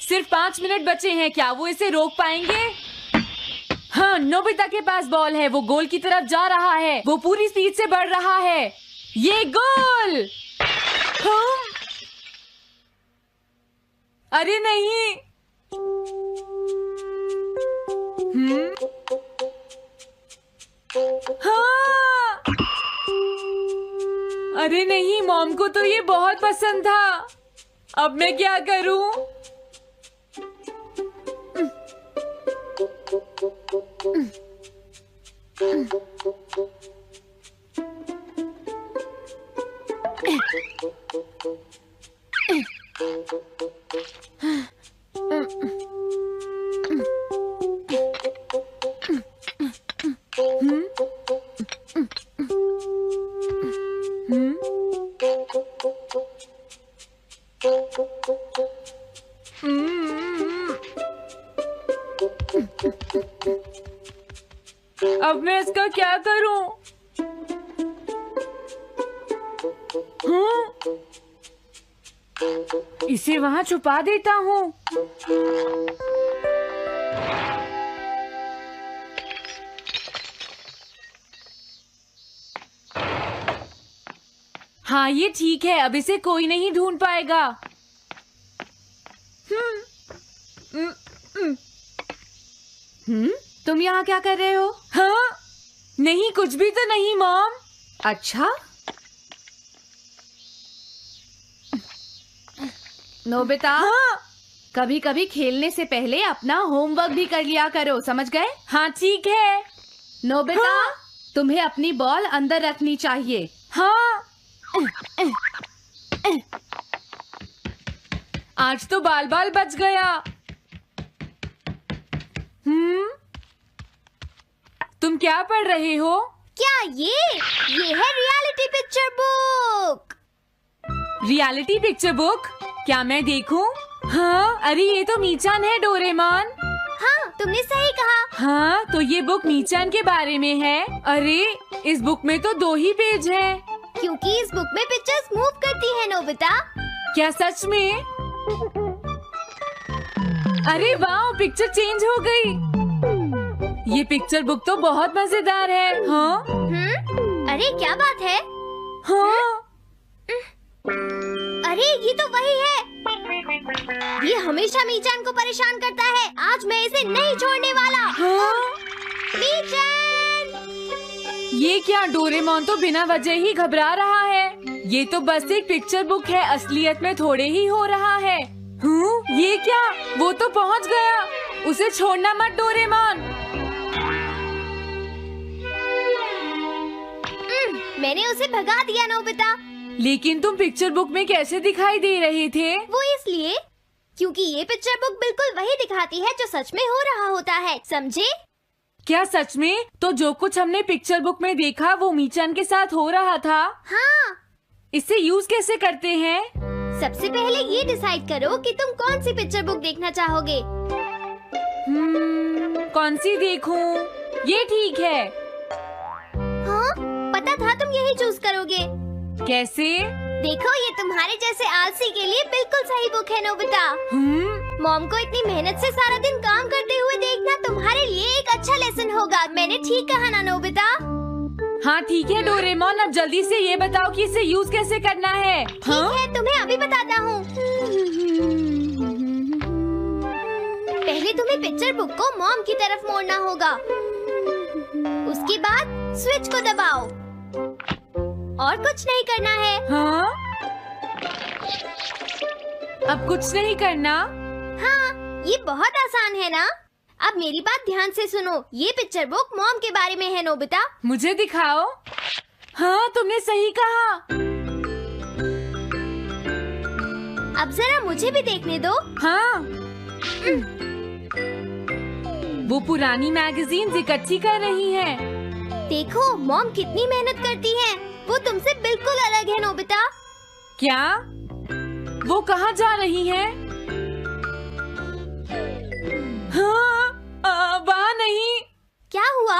सिर्फ 5 मिनट बचे हैं, क्या वो इसे रोक पाएंगे? हाँ, नोबिता के पास बॉल है, वो गोल की तरफ जा रहा है, वो पूरी स्पीड से बढ़ रहा है। ये गोल! हाँ? अरे नहीं! हाँ! अरे नहीं, मॉम को तो ये बहुत पसंद था। अब मैं क्या करूं? अब मैं इसका क्या करूं? इसे वहां छुपा देता हूं। हाँ, ये ठीक है, अब इसे कोई नहीं ढूंढ पाएगा। तुम यहाँ क्या कर रहे हो? हाँ? नहीं, कुछ भी तो नहीं मॉम। अच्छा, नोबिता, हाँ? कभी कभी खेलने से पहले अपना होमवर्क भी कर लिया करो, समझ गए? हाँ ठीक है। नोबिता, हाँ? तुम्हें अपनी बॉल अंदर रखनी चाहिए। हाँ? आज तो बाल बाल बच गया। तुम क्या पढ़ रहे हो? क्या ये है reality picture book. Reality picture book? क्या मैं देखूं? हाँ, अरे ये तो मीचान है, डोरेमोन। हाँ, तुमने सही कहा। हाँ, तो ये बुक मीचान के बारे में है। अरे इस बुक में तो 2 ही पेज हैं। क्योंकि इस बुक में पिक्चर्स मूव करती हैं, नोबिता। क्या सच में? अरे वाह, पिक्चर चेंज हो गई। ये पिक्चर बुक तो बहुत मजेदार है। हाँ? अरे क्या बात है? हाँ? अरे ये तो वही है। ये हमेशा मीचान को परेशान करता है। आज मैं इसे नहीं छोड़ने वाला। हाँ? मीचान! ये क्या, डोरेमोन तो बिना वजह ही घबरा रहा है। ये तो बस एक पिक्चर बुक है, असलियत में थोड़े ही हो रहा है। ये क्या, वो तो पहुंच गया। उसे छोड़ना मत डोरेमोन। मैंने उसे भगा दिया, नोबिता। लेकिन तुम पिक्चर बुक में कैसे दिखाई दे रहे थे? वो इसलिए क्योंकि ये पिक्चर बुक बिल्कुल वही दिखाती है जो सच में हो रहा होता है, समझे? क्या सच में? तो जो कुछ हमने पिक्चर बुक में देखा वो मीचान के साथ हो रहा था? हाँ। इसे यूज कैसे करते हैं? सबसे पहले ये डिसाइड करो कि तुम कौन सी पिक्चर बुक देखना चाहोगे। कौन सी देखूं? ये ठीक है। हाँ, पता था तुम यही चूज करोगे। कैसे? देखो, ये तुम्हारे जैसे आलसी के लिए बिल्कुल सही बुक है, नोबिता। मॉम को इतनी मेहनत से सारा दिन काम करते हुए देखना तुम्हारे लिए एक अच्छा लेसन होगा। मैंने ठीक कहा ना, नोबिता? हाँ ठीक है डोरेमोन, अब जल्दी से ये बताओ कि इसे यूज कैसे करना है। ठीक है, तुम्हें अभी बताता हूँ। पहले तुम्हें पिक्चर बुक को मॉम की तरफ मोड़ना होगा। उसके बाद स्विच को दबाओ और कुछ नहीं करना है। हाँ? अब कुछ नहीं करना? हाँ, ये बहुत आसान है ना? अब मेरी बात ध्यान से सुनो। ये पिक्चर बुक मॉम के बारे में है, नोबिता। मुझे दिखाओ। हाँ, तुमने सही कहा। अब जरा मुझे भी देखने दो। हाँ। वो पुरानी मैगजीन्स इकट्ठी कर रही हैं। देखो, मॉम कितनी मेहनत करती हैं। वो तुमसे बिल्कुल अलग है, नोबिता। क्या? वो कहाँ जा रही हैं? हाँ, वहाँ नहीं। क्या हुआ?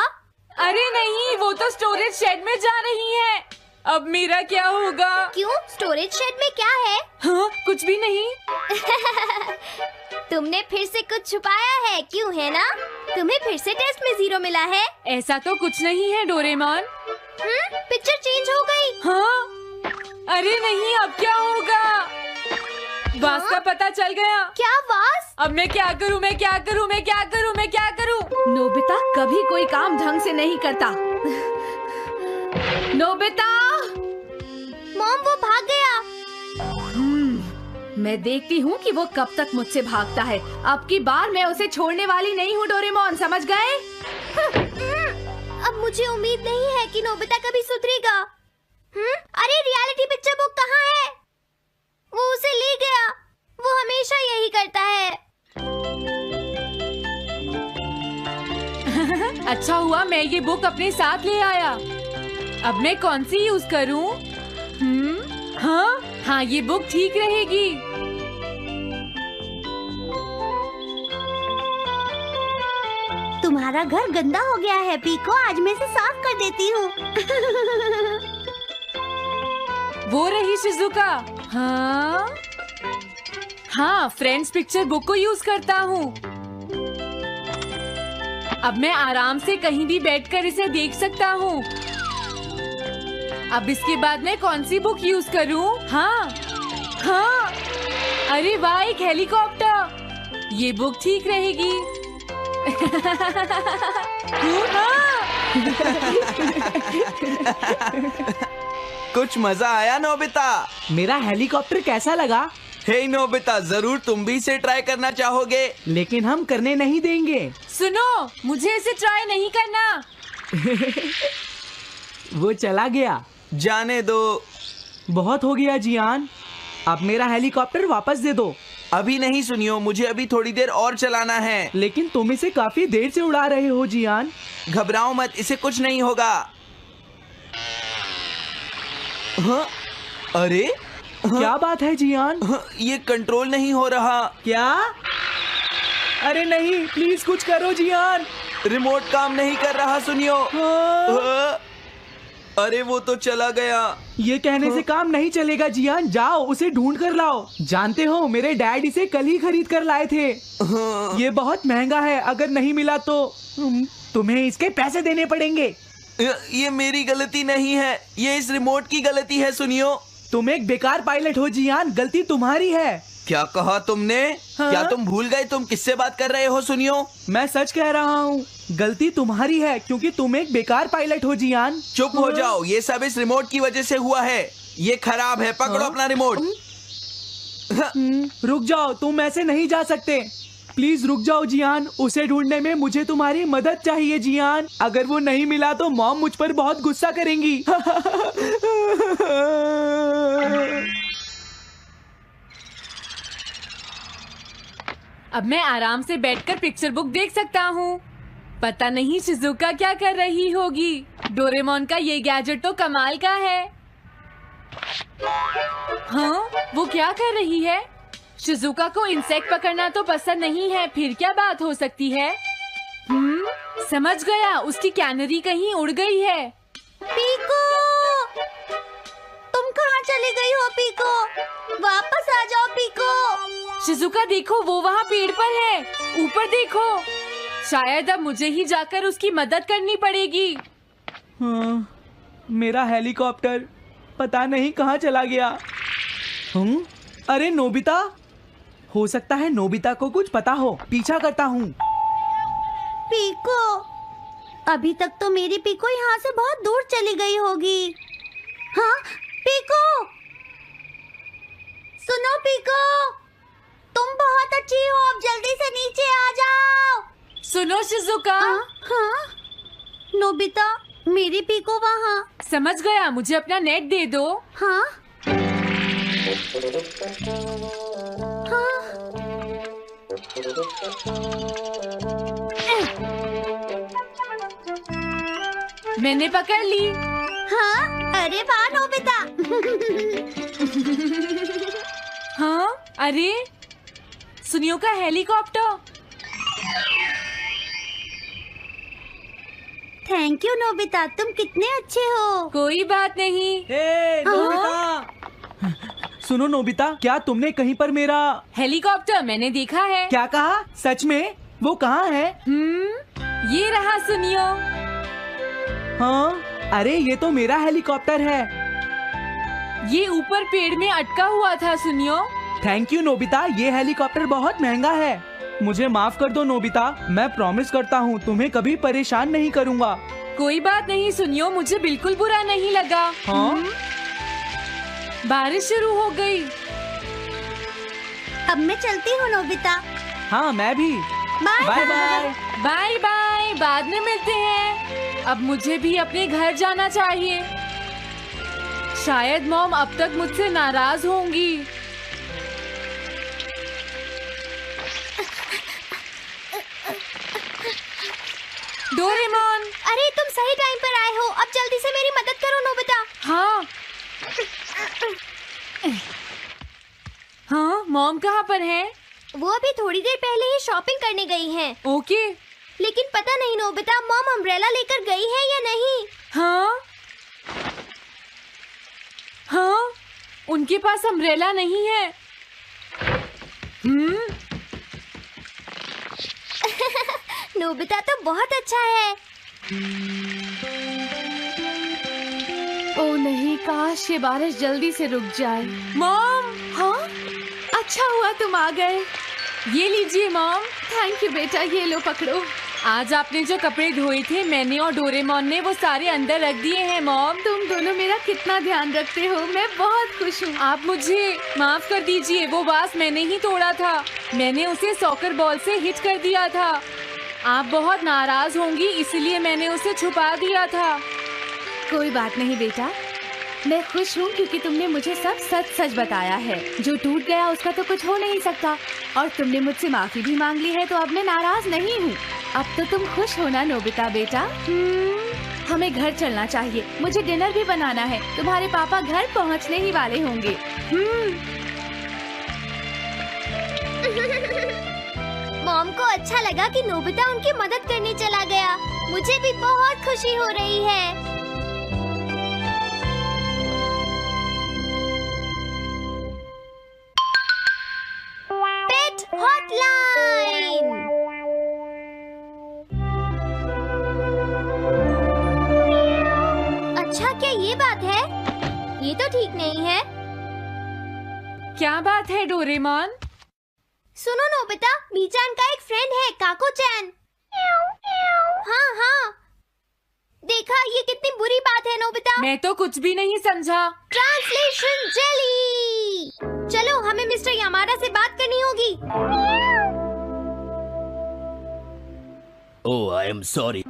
अरे नहीं, वो तो स्टोरेज शेड में जा रही है। अब मेरा क्या होगा? क्यों? स्टोरेज शेड में क्या है? हाँ, कुछ भी नहीं। तो तुमने फिर से कुछ छुपाया है, क्यों है ना? तुम्हें फिर से टेस्ट में 0 मिला है। ऐसा तो कुछ नहीं है डोरेमोन। पिक्चर चेंज हो गई। हाँ? अरे नहीं, अब क्या होगा? वास का पता चल गया। क्या वास? अब मैं क्या करूँ? मैं क्या करूँ? मैं क्या करूँ? मैं क्या करूँ? नोबिता कभी कोई काम ढंग से नहीं करता। नोबिता! मॉम, वो भाग गया। मैं देखती हूँ कि वो कब तक मुझसे भागता है। अब की बार मैं उसे छोड़ने वाली नहीं हूँ डोरेमोन, समझ गए? अब मुझे उम्मीद नहीं है कि नोबिता कभी सुधरेगा। अरे रियलिटी पिक्चर बुक कहाँ है? वो उसे ले गया। वो हमेशा यही करता है। अच्छा हुआ मैं ये बुक अपने साथ ले आया। अब मैं कौन सी यूज करूँ? हाँ, ये बुक ठीक रहेगी। तुम्हारा घर गंदा हो गया है पीको, आज मैं इसे साफ कर देती हूँ। वो रही शिजुका। हाँ, फ्रेंड्स पिक्चर बुक को यूज करता हूँ। अब मैं आराम से कहीं भी बैठकर इसे देख सकता हूँ। अब इसके बाद मैं कौन सी बुक यूज करूँ? हाँ, अरे वाह, एक हेलीकॉप्टर। ये बुक ठीक रहेगी। कुछ मजा आया नोबिता? मेरा हेलीकॉप्टर कैसा लगा? हे नोबिता, जरूर तुम भी इसे ट्राई करना चाहोगे। लेकिन हम करने नहीं देंगे। सुनो, मुझे इसे ट्राई नहीं करना। वो चला गया। जाने दो। बहुत हो गया जियान, अब मेरा हेलीकॉप्टर वापस दे दो। अभी नहीं सुनियो, मुझे अभी थोड़ी देर और चलाना है। लेकिन तुम इसे काफी देर से उड़ा रहे हो जियान। घबराओ मत, इसे कुछ नहीं होगा। हाँ? अरे क्या बात है जियान? ये कंट्रोल नहीं हो रहा। क्या? अरे नहीं, प्लीज कुछ करो जियान। रिमोट काम नहीं कर रहा, सुनियो। हाँ। अरे वो तो चला गया। ये कहने से काम नहीं चलेगा जियान, जाओ उसे ढूंढ कर लाओ। जानते हो, मेरे डैड इसे कल ही खरीद कर लाए थे। ये बहुत महंगा है, अगर नहीं मिला तो तुम्हें इसके पैसे देने पड़ेंगे। ये मेरी गलती नहीं है, ये इस रिमोट की गलती है, सुनियो। तुम एक बेकार पायलट हो जियान, गलती तुम्हारी है। क्या कहा तुमने? हाँ? क्या तुम भूल गए तुम किससे बात कर रहे हो? सुनियो, मैं सच कह रहा हूँ, गलती तुम्हारी है क्योंकि तुम एक बेकार पायलट हो जियान। चुप हो जाओ, ये सब इस रिमोट की वजह से हुआ है। ये खराब है, पकड़ो अपना रिमोट। रुक जाओ, तुम ऐसे नहीं जा सकते। प्लीज रुक जाओ जियान, उसे ढूंढने में मुझे तुम्हारी मदद चाहिए जियान। अगर वो नहीं मिला तो मॉम मुझ पर बहुत गुस्सा करेंगी। अब मैं आराम से बैठकर पिक्चर बुक देख सकता हूँ। पता नहीं शिजुका क्या कर रही होगी। डोरेमोन का ये गैजेट तो कमाल का है। हाँ, वो क्या कर रही है? शिजुका को इंसेक्ट पकड़ना तो पसंद नहीं है, फिर क्या बात हो सकती है? समझ गया, उसकी कैनरी कहीं उड़ गई है। पीको, तुम कहाँ चली गई हो पीको? वापस आ जाओ पीको। शिजुका देखो, वो वहाँ पेड़ पर है, ऊपर देखो। शायद अब मुझे ही जाकर उसकी मदद करनी पड़ेगी। हाँ, मेरा हेलीकॉप्टर पता नहीं कहाँ चला गया। अरे नोबिता, हो सकता है नोबिता को कुछ पता हो, पीछा करता हूँ। पीको, अभी तक तो मेरी पीको यहाँ से बहुत दूर चली गई होगी। हाँ पीको, सुनो पीको, तुम बहुत अच्छी हो, अब जल्दी से नीचे आ जाओ। सुनो शिजुका। हाँ? नोबिता, मेरी पीको वहाँ। समझ गया, मुझे अपना नेट दे दो। हाँ? हाँ? मैंने पकड़ ली। हाँ? अरे वाह नोबिता। हाँ, अरे सुनियो का हेलीकॉप्टर। थैंक यू नोबिता, तुम कितने अच्छे हो। कोई बात नहीं। हे नोबिता, सुनो नोबिता, क्या तुमने कहीं पर मेरा हेलीकॉप्टर मैंने देखा है। क्या कहा? सच में? वो कहाँ है? ये रहा, सुनियो। हाँ, अरे ये तो मेरा हेलीकॉप्टर है। ये ऊपर पेड़ में अटका हुआ था, सुनियो। थैंक यू नोबिता, ये हेलीकॉप्टर बहुत महंगा है। मुझे माफ कर दो नोबिता, मैं प्रॉमिस करता हूँ तुम्हें कभी परेशान नहीं करूँगा। कोई बात नहीं सुनियो, मुझे बिल्कुल बुरा नहीं लगा। हाँ? बारिश शुरू हो गई। अब मैं चलती हूँ नोबिता। हाँ, मैं भी। Bye bye bye. Bye bye, बाद में मिलते हैं। अब मुझे भी अपने घर जाना चाहिए। शायद मॉम अब तक मुझसे नाराज होंगी। डोरेमोन। अरे तुम सही टाइम पर आए हो। अब जल्दी से मेरी मदद करो नोबिता। हाँ हाँ, मॉम कहाँ पर है? वो अभी थोड़ी देर पहले ही शॉपिंग करने गई हैं। ओके। लेकिन पता नहीं नोबिता, मॉम अम्ब्रेला लेकर गई है या नहीं। हाँ हाँ, उनके पास अम्ब्रेला नहीं है। नोबिता तो बहुत अच्छा है। ओ नहीं, काश ये बारिश जल्दी से रुक जाए। मॉम, हाँ, अच्छा हुआ तुम आ गए। ये लीजिए मॉम। थैंक यू बेटा, ये लो पकड़ो। आज आपने जो कपड़े धोए थे, मैंने और डोरेमोन ने वो सारे अंदर रख दिए हैं मॉम। तुम दोनों मेरा कितना ध्यान रखते हो, मैं बहुत खुश हूँ। आप मुझे माफ कर दीजिए, वो वास मैंने ही तोड़ा था। मैंने उसे सॉकर बॉल से हिट कर दिया था। आप बहुत नाराज होंगी, इसलिए मैंने उसे छुपा दिया था। कोई बात नहीं बेटा, मैं खुश हूँ क्योंकि तुमने मुझे सब सच सच बताया है। जो टूट गया उसका तो कुछ हो नहीं सकता, और तुमने मुझसे माफी भी मांग ली है, तो अब मैं नाराज नहीं हूँ। अब तो तुम खुश हो ना नोबिता बेटा? हमें घर चलना चाहिए, मुझे डिनर भी बनाना है। तुम्हारे पापा घर पहुँचने ही वाले होंगे। मॉम को अच्छा लगा कि नोबिता उनकी मदद करने चला गया। मुझे भी बहुत खुशी हो रही है। पेट हॉटलाइन। अच्छा, क्या ये बात है? ये तो ठीक नहीं है। क्या बात है डोरेमोन? सुनो नोबिता, मीचान का एक फ्रेंड है, काको-चैन। हाँ हाँ, देखा, ये कितनी बुरी बात है नोबिता। मैं तो कुछ भी नहीं समझा। Translation jelly. चलो, हमें मिस्टर यामाडा से बात करनी होगी। ओह, आई एम सॉरी।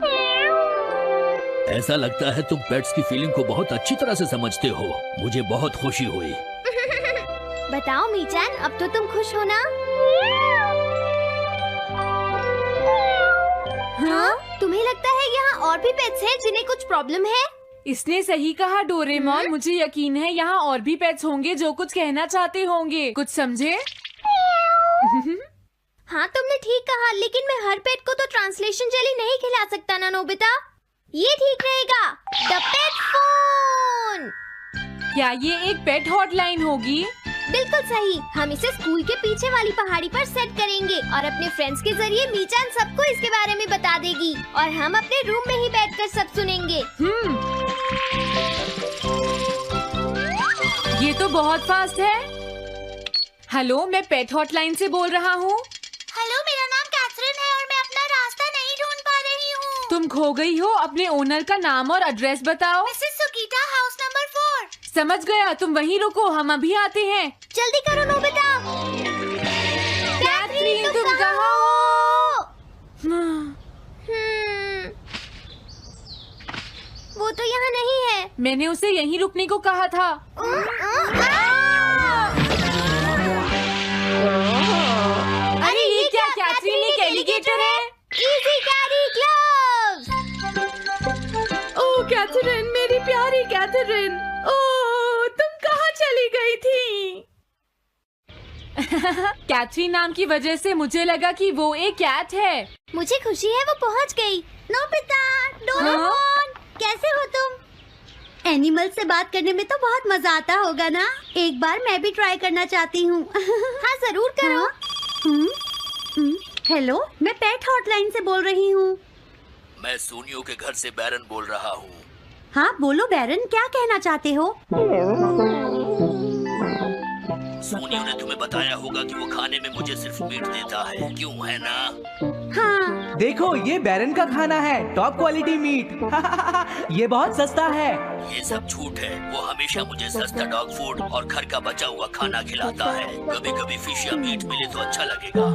ऐसा लगता है तुम पेट्स की फीलिंग को बहुत अच्छी तरह से समझते हो। मुझे बहुत खुशी हुई। बताओ मीचान, अब तो तुम खुश हो ना? हाँ? तुम्हें लगता है यहाँ और भी पेट्स हैं जिन्हें कुछ प्रॉब्लम है? इसने सही कहा डोरेमोन। मुझे यकीन है यहाँ और भी पेट्स होंगे जो कुछ कहना चाहते होंगे। कुछ समझे? हाँ, तुमने ठीक कहा, लेकिन मैं हर पेट को तो ट्रांसलेशन जेली नहीं खिला सकता ना नोबिता। ये ठीक रहेगा। The pet phone. क्या ये एक पेट हॉटलाइन होगी? बिल्कुल सही। हम इसे स्कूल के पीछे वाली पहाड़ी पर सेट करेंगे और अपने फ्रेंड्स के जरिए मीचान सबको इसके बारे में बता देगी, और हम अपने रूम में ही बैठकर सब सुनेंगे। ये तो बहुत फास्ट है। हेलो, मैं पेट हॉटलाइन से बोल रहा हूँ। हेलो, मेरा नाम कैथरीन है और मैं अपना रास्ता नहीं ढूंढ पा रही हूँ। तुम खो गई हो, अपने ओनर का नाम और एड्रेस बताओ। Mrs Sukita, house number 4। समझ गया, तुम वहीं रुको, हम अभी आते हैं। जल्दी करो नोबिता। कैथरीन, तुम कहाँ हो? वो तो यहाँ नहीं है। मैंने उसे यहीं रुकने को कहा था। अरे ये क्या? कैथरीन एक एलिगेटर है। Easy carry gloves. Oh Catherine, मेरी प्यारी कैथरीन, ओह तुम कहाँ चली गई थी? कैथरीन नाम की वजह से मुझे लगा कि वो एक कैट है। मुझे खुशी है वो पहुँच गई। नोबिता, डोरेमोन, कैसे हो तुम? एनिमल से बात करने में तो बहुत मजा आता होगा ना। एक बार मैं भी ट्राई करना चाहती हूँ। हाँ जरूर करो। हेलो, मैं पेट हॉटलाइन से बोल रही हूँ। मैं सोनियो के घर से बैरन बोल रहा हूँ। हाँ बोलो बैरन, क्या कहना चाहते हो? सोनियो ने तुम्हें बताया होगा कि वो खाने में मुझे सिर्फ मीट देता है, क्यों है ना? हाँ। देखो ये बैरन का खाना है, टॉप क्वालिटी मीट। ये बहुत सस्ता है। ये सब झूठ है। वो हमेशा मुझे सस्ता डॉग फूड और घर का बचा हुआ खाना खिलाता है। कभी कभी फिश या मीट मिले तो अच्छा लगेगा।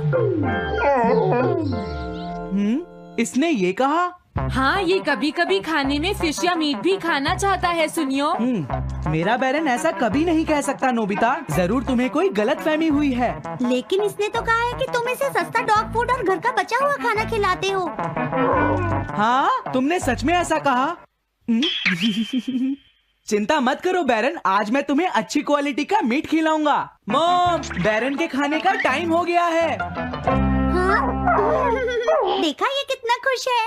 इसने ये कहा? हाँ, ये कभी कभी खाने में फिश या मीट भी खाना चाहता है सुनियो। मेरा बैरन ऐसा कभी नहीं कह सकता नोबिता। जरूर तुम्हें कोई गलतफहमी हुई है। लेकिन इसने तो कहा है कि तुम इसे सस्ता डॉग फूड और घर का बचा हुआ खाना खिलाते हो। हाँ, तुमने सच में ऐसा कहा? चिंता मत करो बैरन, आज मैं तुम्हें अच्छी क्वालिटी का मीट खिलाऊंगा। मॉम, बैरन के खाने का टाइम हो गया है। हाँ? देखा ये कितना खुश है।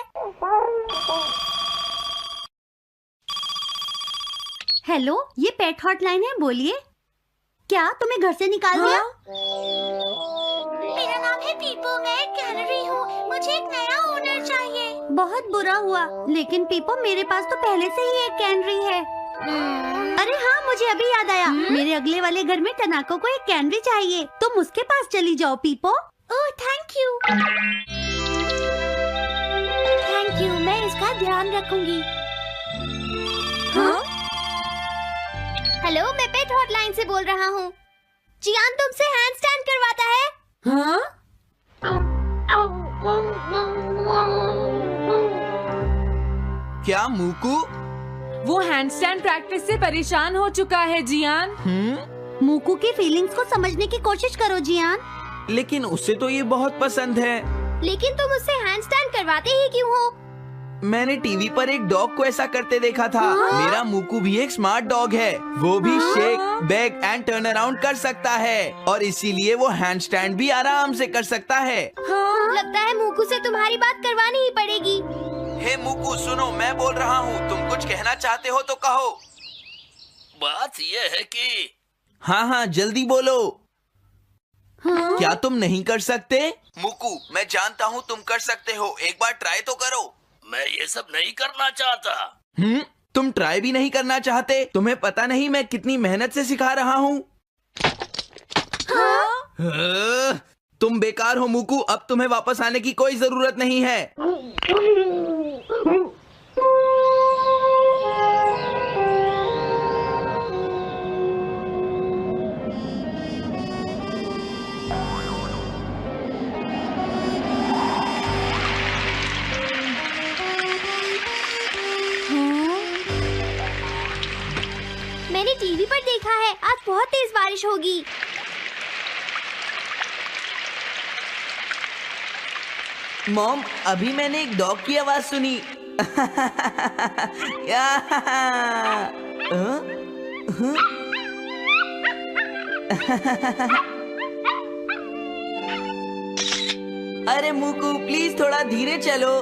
हेलो, ये पेट हॉटलाइन है, बोलिए। क्या तुम्हें घर से निकाल दिया? मेरा नाम है पीपो, मैं एक कैनरी हूँ। मुझे एक नया ओनर चाहिए। बहुत बुरा हुआ, लेकिन पीपो मेरे पास तो पहले से ही एक कैनरी है। अरे हाँ, मुझे अभी याद आया। मेरे अगले वाले घर में टनाको को एक कैनरी चाहिए। तुम उसके पास चली जाओ Peepo. Oh thank you. Thank you, मैं इसका ध्यान रखूंगी। हाँ? हेलो, मैं पेट हॉटलाइन से बोल रहा हूँ। जियान तुमसे हैंडस्टैंड करवाता है। हाँ? क्या मूकू? वो हैंडस्टैंड प्रैक्टिस से परेशान हो चुका है जियान। मूकू की फीलिंग्स को समझने की कोशिश करो जियान। लेकिन उसे तो ये बहुत पसंद है। लेकिन तुम उससे हैंडस्टैंड करवाते ही क्यों हो? मैंने टीवी पर एक डॉग को ऐसा करते देखा था। मेरा मूकू भी एक स्मार्ट डॉग है। वो भी shake, back and turn around कर सकता है और इसीलिए वो हैंडस्टैंड भी आराम से कर सकता है। लगता है मूकू से तुम्हारी बात करवानी ही पड़ेगी। हे मूकू, सुनो, मैं बोल रहा हूँ। तुम कुछ कहना चाहते हो तो कहो। बात ये है कि हाँ, जल्दी बोलो। क्या तुम नहीं कर सकते? मूकू, मैं जानता हूँ तुम कर सकते हो। एक बार ट्राई तो करो। मैं ये सब नहीं करना चाहता। तुम ट्राई भी नहीं करना चाहते? तुम्हें पता नहीं मैं कितनी मेहनत से सिखा रहा हूँ। तुम बेकार हो मूकू। अब तुम्हें वापस आने की कोई जरूरत नहीं है। मैंने टीवी पर देखा है, आज बहुत तेज बारिश होगी। मॉम, अभी मैंने एक डॉग की आवाज सुनी। अरे मूकू, प्लीज थोड़ा धीरे चलो।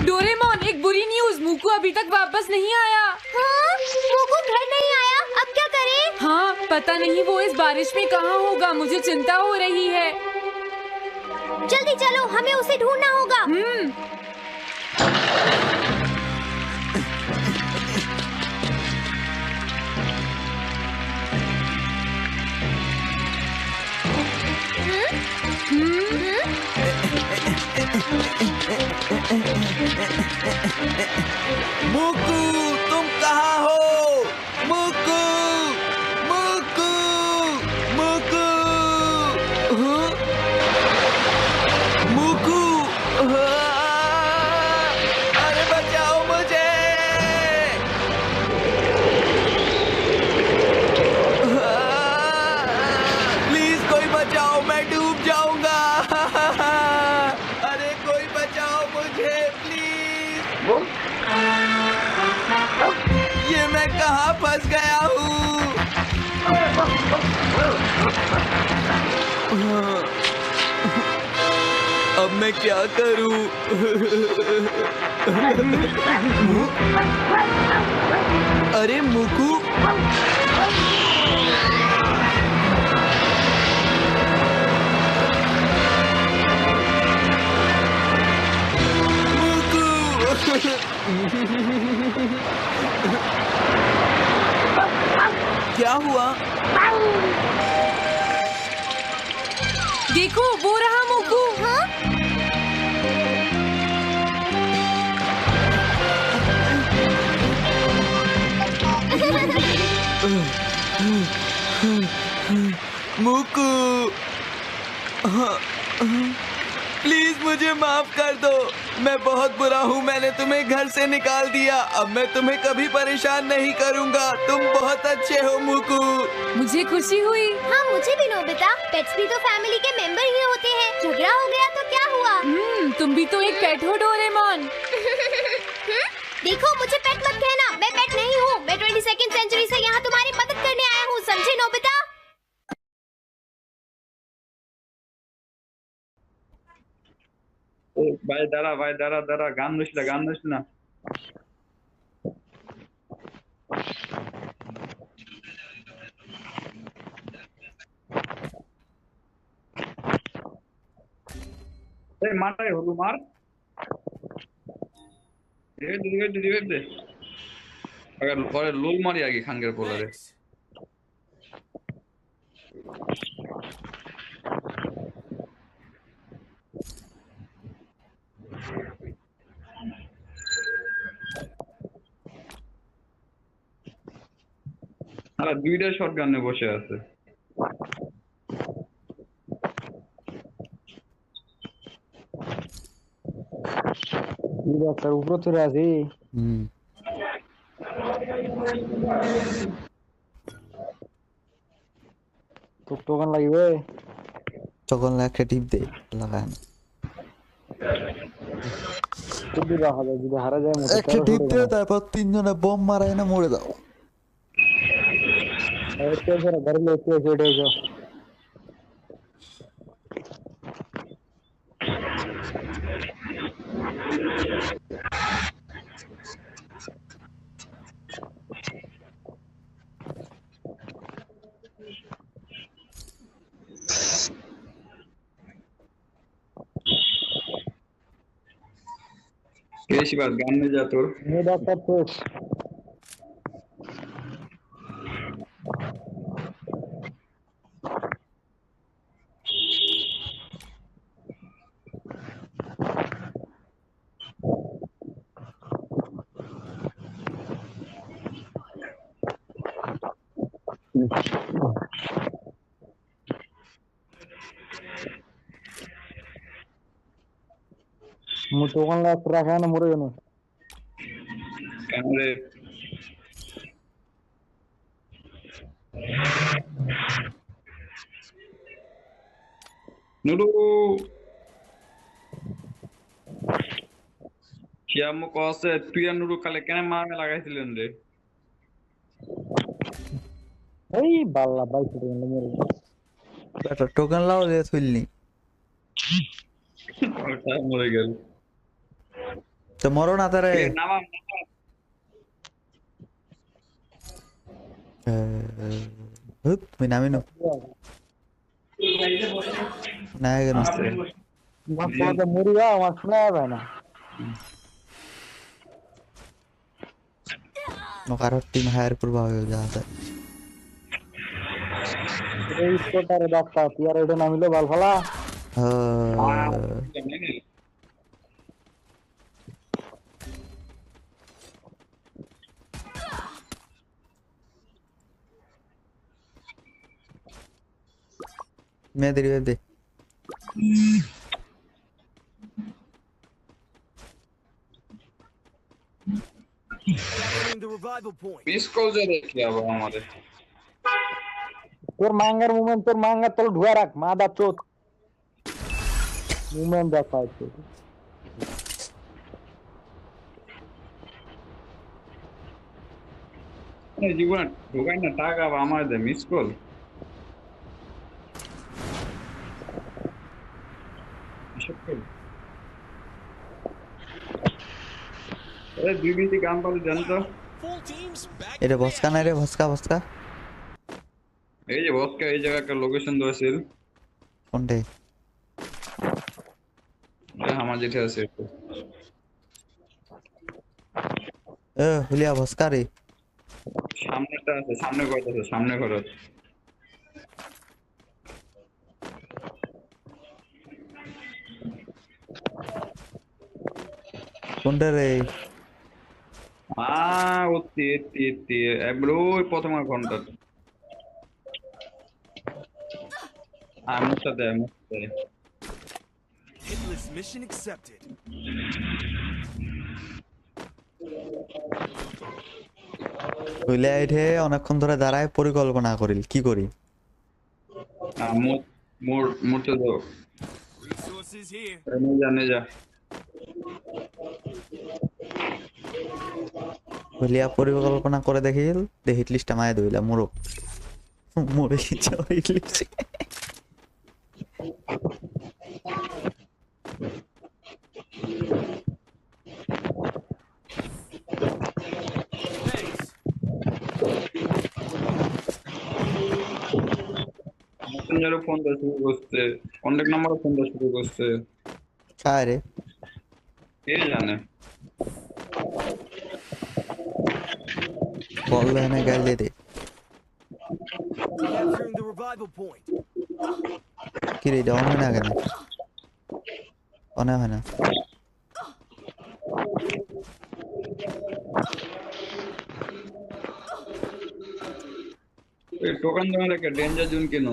डोरेमोन, एक बुरी न्यूज़, मूकू अभी तक वापस नहीं आया। हाँ? मूकू घर नहीं आया, अब क्या करें? हाँ, पता नहीं वो इस बारिश में कहाँ होगा। मुझे चिंता हो रही है। जल्दी चलो, हमें उसे ढूंढना होगा। मूकू, तुम कहाँ हो? मूकू, मूकू, मूकू, मूकू, अरे बचाओ मुझे। प्लीज कोई बचाओ, मैं डूब जाऊंगा। अरे कोई बचाओ मुझे प्लीज। मैं क्या करूं? अरे मुकू, क्या हुआ? देखो वो रहा मुकू। हाँ? मुकू, प्लीज मुझे माफ कर दो। मैं बहुत बुरा हूँ, मैंने तुम्हें घर से निकाल दिया। अब मैं तुम्हें कभी परेशान नहीं करूँगा। तुम बहुत अच्छे हो मुकू। मुझे खुशी हुई। हाँ मुझे भी नोबिता, पेट्स भी तो फैमिली के मेंबर ही होते हैं। झगड़ा हो गया तो क्या हुआ? तुम भी तो एक पेट हो डोरेमोन। देखो मुझे पेट मत कहना, मैं पेट नहीं हूँ। मैं 22वीं सेंचुरी से यहाँ तुम्हारी मदद करने आया हूँ, समझे नोबिता? ভাই দাঁড়া ভাই দাঁড়া গান নিস না এই মারটাই হলু মার দিবে দে अगर পরে লোল মারি আগে খাঙ্গের পোলারে আরে দুইটা শটগানে বসে আছে তার উপরে চলে আসি তো টোকন লাগবে তখন একটা টিপ দে লাগান যদি রাখা যায় যদি হারা যায় একটা টিপ দে তারপর তিনজনে বোম মারায় না মরে দাও ऐसे जरा घर में ऐसे जोड़े जो कैसी बात गान में जा तो मेरा सब कुछ मुझे ला रखा है ना मुरे ना कैमरे नुडू क्या मुको से तुया नुडू काले केने मार में लगाइছিলেন রে এই বাল্লা বাই ছোট মেরে একটা টোকেন লাও দে থইলনি ওটা মরে গেল তো মরো না তারে নামা তুমি নামি নো না কেন মাছ মরিয়া আমার শোনা যাবে না কারো টিম হায়ার করবা হয়ে যাবে এই স্কোটারে ডাক্তার টিআর এটা নামিলো বালফালা मैं तेरी दे मिस कॉल जो देखिए अब हमारे তোর মাঙ্গার মুভমেন্ট তোর মাঙ্গা তোর ঢুয়া রাখ মাদা চোত মুভমেন্ট দেখাচ্ছে জীবন ঢোকাই না টাকা আমার দে মিস কল এসব কল ए बीबीसी काम পালে জানো তো এটা ভস্কা নাই রে, ভস্কা ভস্কা এই যে বসকে এই জায়গা একটা লোকেশন দোয়াছিল কোনটে? আমার যেটা আছে হুলিয়া ভস্কা রে, সামনেটা আছে, সামনে ঘর আছে, সামনে ঘর আছে। কোনটা রে? ওতে একবার ওই প্রথম ঘন্টা মুখটা দেয় Mission accepted. হুলিয়া এঠে অনেকক্ষণ ধরে দাঁড়ায় পরিকল্পনা করিল, কি করি? মুড়তে দাও, Resources here. নে যা হুলিয়া পরিকল্পনা করে দেখিল, দেখি ইটলিশটা মায়ে দইলা মোরক মরে গেছে ওই ইটলিশ। মেসেঞ্জারে ফোন দেওয়া শুরু করছে, কন্ট্যাক্ট নাম্বারে ফোন দেওয়া শুরু করছে। কায় রে? কে জানে, বললে না গাইলে দে। Capturing the revival point. কি রে, এটা অন হয় না কেন? অন হয় না। এই টোকেন দেওয়ার একটা ডেঞ্জার জোন কেন?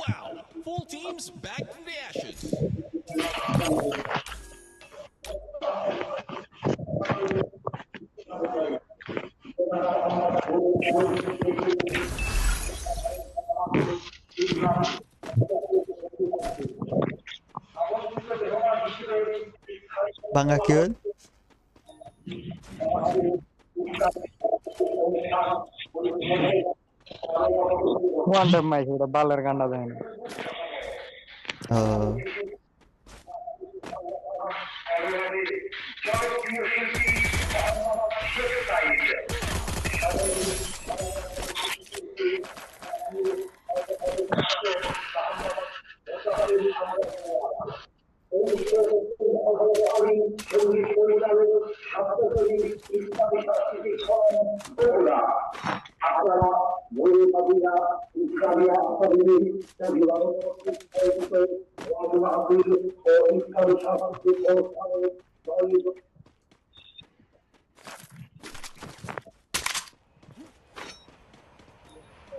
Wow, full teams back from the ashes. বাঙ্গা কি হল? ওয়ান টাইম মাইছে ওটা বালের গান্ডা দেয় না।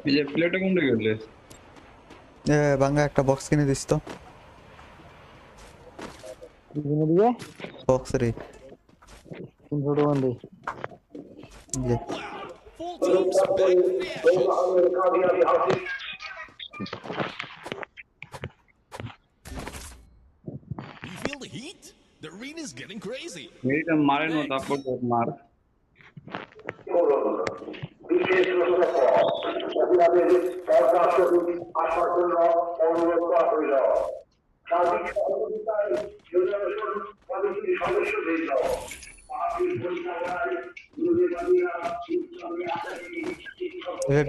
এই যে প্লেটটা কোনটা গেলে? বাঙ্গা একটা বক্স কিনে দিস তো। কিনে দিবে বক্স রে 300 টাকা দে। যে Full teams back from the ashes. You feel the heat? The arena's getting crazy. মেরিটা মারে না, তারপর মার।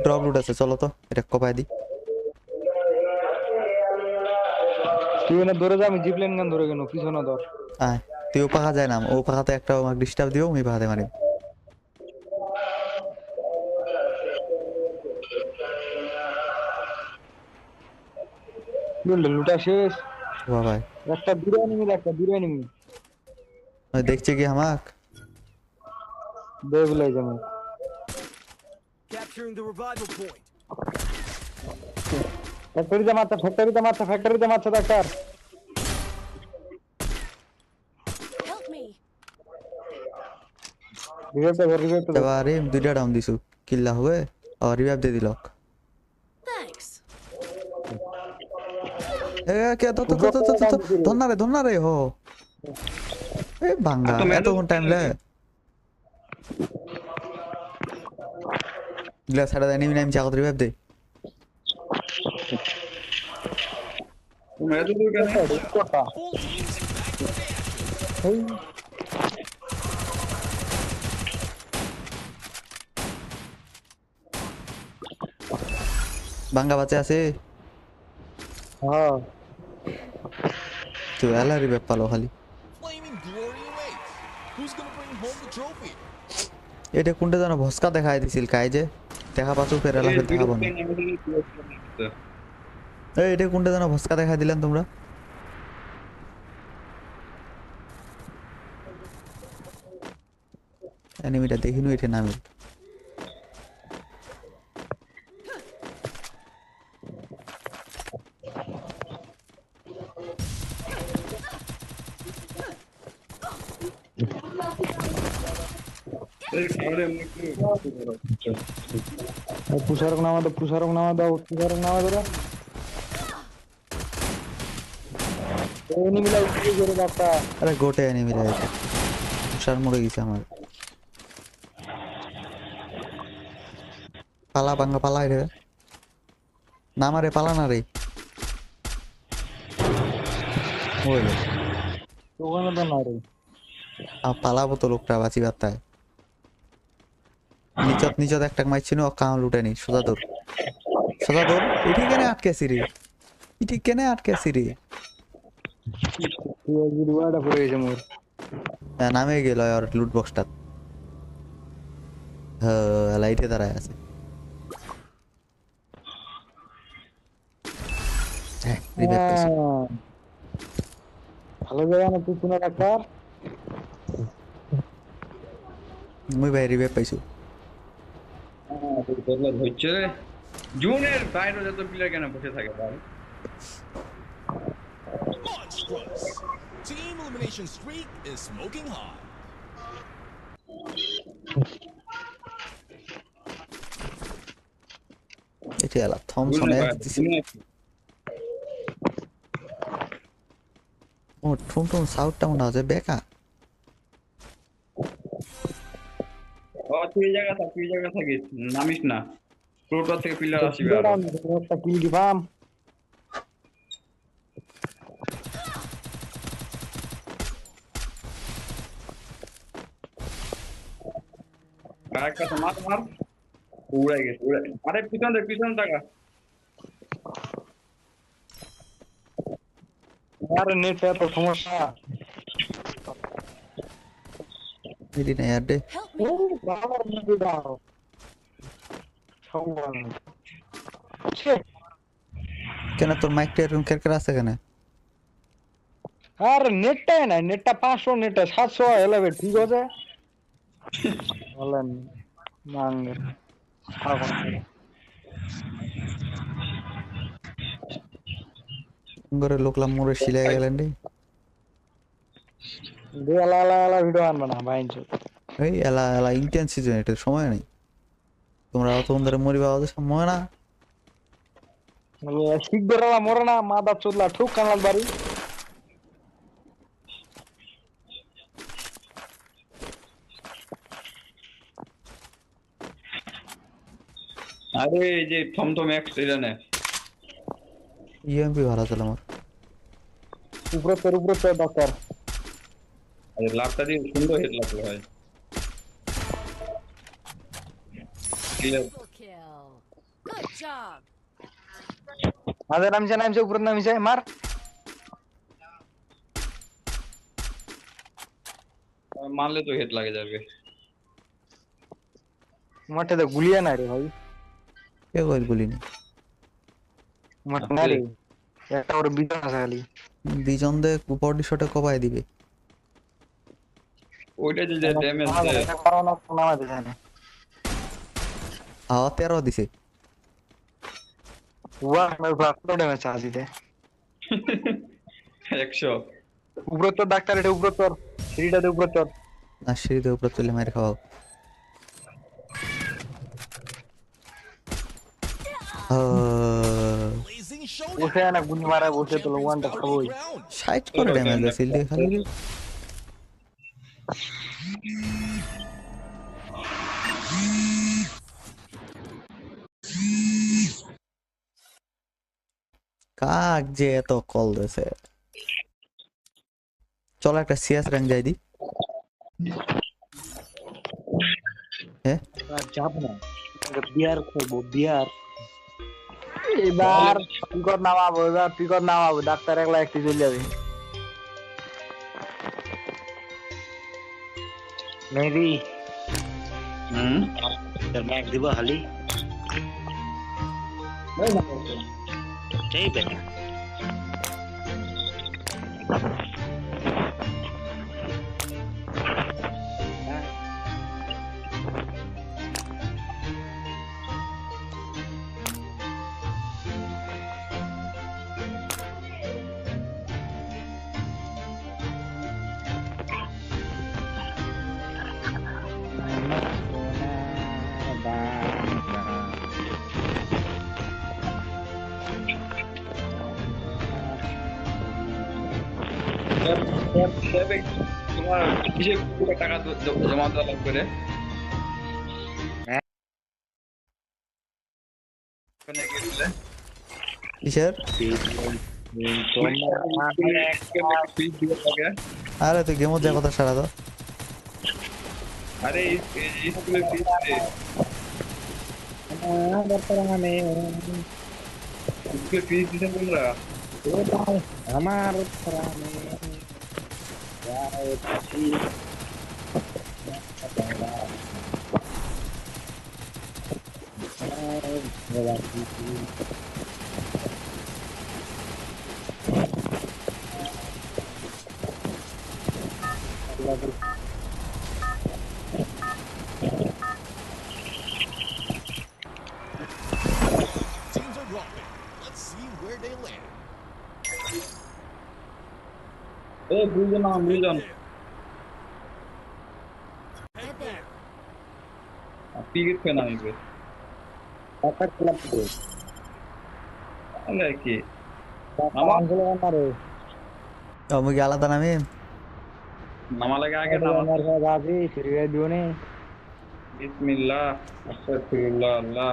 ড্রপ রুট আছে, চলো তো এটা কপায় দি। তুই না ধরে যা, আমি জিপলাইন গান ধরে কেন পিছনে ধর। আয় তুই ও পাখা যায় না, ও পাখাতে একটা আমাকে ডিস্টার্ব দিও, আমি পাখাতে মারি। লুটা শেষ। বাহ ভাই একটা দূরে এনিমি দেখছে কি আমাক দে বলে যাবো। Capturing the revival point. ফ্যাক্টরিতে মারছে ডাক্তার। রিভাইভ এবারে দুইটা ডাউন দিছু, কিল্লা হবে আর রিভাইভ দে দিলক। Thanks. কে তো ধন্না রে হো এ বাঙ্গা এত কোন টাইম লে গ্লাস ছাড়া দেয়নি আমি চাকরি ভাব দে मैं तो दूर कर বাঙ্গা বাচ্চা আছে হ্যাঁ তুই এলা রিভাইভ পালো খালি Flaming glory awaits. Who's gonna bring home the trophy? এটা কোনটা জানো ভস্কা দেখাই দিছিল কাই যে দেখা পাচ্ছ ফের এলা ফের দেখাবো না এই এটা কোনটা জানো ভস্কা দেখাই দিলেন তোমরা এনিমিটা দেখিনু এটা নামি পুষারক নামা দাও এনিমি লাগছে জোরে বাপ্পা আরে গোটে এনিমি লাগে তুষার মরে গেছে আমার পালা বাঙ্গা পালা রে না মারে পালা না রে ওইলে ওখানে তো না রে পালাবো তো লোকটা বাঁচি বার্তায় নিচত একটা মারছিল কাম লুটেনি সোজা দৌড় এটি কেন আটকেছি রে তুই গুড়াটা পড়ে গেছে মোর নামে গেল আর লুট বক্সটা লাইটে দাঁড়ায় আছে ভালো জায়গা না তুই শুনে ডাক্তার মুই ভাই রিভাইভ পাইছো হচ্ছে রে জুনের বাইরে যত প্লেয়ার কেন বসে থাকে ভাই Monstrous. Team elimination streak is smoking hot. এটা এলা থমসনে ও ঠুন সাউথটা মনে আছে বেকা তুই জায়গা থাকিস নামিস না প্রোটো থেকে প্লেয়ার আসবে একটা কিল দিবাম আরেকটা মার উড়াই গেছে আরে পিছন টাকা আরে নেট এত সমস্যা এডি না यार दे কেন তোর মাইকটা এরকম কেরকের আছে কেন আরে নেটটাই না নেটটা 500 নেটটা 700 এলাবে ঠিক আছে বলেন মাঙ্গে ঘরে লোকলা মোরে শিলাই গেলেন রে দে আলা ভিডিও আনবা না বাইনছো এই এলা ইন্টেন্স সিজন এটা সময় নেই তোমরা অত ধরে মরিবা ওদের সময় না শিখ বেরলা মরে না মাদা চোদলা ঠুক কানাল বাড়ি আরে এই যে থমথম এক্স এটা নে ইএমপি ভালো চলে আমার উপরে ডক্টর আরে লাভটা দিয়ে সুন্দর হেড লাগলো ভাই ক্লিয়ার Good job. আরে নামছে উপরে নামছে মার মারলে তো হেড লাগে যাবে মাঠে তো গুলিয়া না রে ভাই কে কইল গুলিনি মাঠ না রে একটা ওর বিজন আছে খালি বিজন দে বডি শটে কবাই দিবে ওইটা যে ড্যামেজ দেয় করোনা নামা দেয় না 13 দিছে ওয়া আমার বাপটো ড্যামেজ আছে দে 100 উপরে তো ডাক্তার এটা উপরে তোর সিঁড়িটা দে উপরে তোর না সিঁড়িতে উপরে চলে মার খাওয়াও Blazing showdown. বসে না গুলি মারা বসে তো ওয়ানটা Out খাবই of the ground. 60 করে ড্যামেজ দেয় ফিল্ডে খালি রে। কাক যে এত কল দিছে। চল একটা সিএস র্যাঙ্ক যাই দি। হ্যাঁ যাব না বিয়ার করবো বিয়ার এবার পিকর নামাবো ডাক্তার একলা একটি চলে যাবে মেবি তোর ব্যাগ দিব হালি এই বেটা তোমার কিসে টাকা জমা দেওয়া লাগবে রে? কিসের? আরে তুই গেমত যা কথা সারা দাও। আরে স্কুলের ফিস রে। স্কুলের ফিস দিতে তোমরা আমার Teams are dropping. Let's see where they land. দুজন টিকিট কেন নিবে টাকা ক্লাব করে আরে কি আমি কি আলাদা নামে নামা লাগে আগে নামা গাজি ফিরে দিও নে বিসমিল্লাহ আস্তাগফিরুল্লাহ আল্লাহ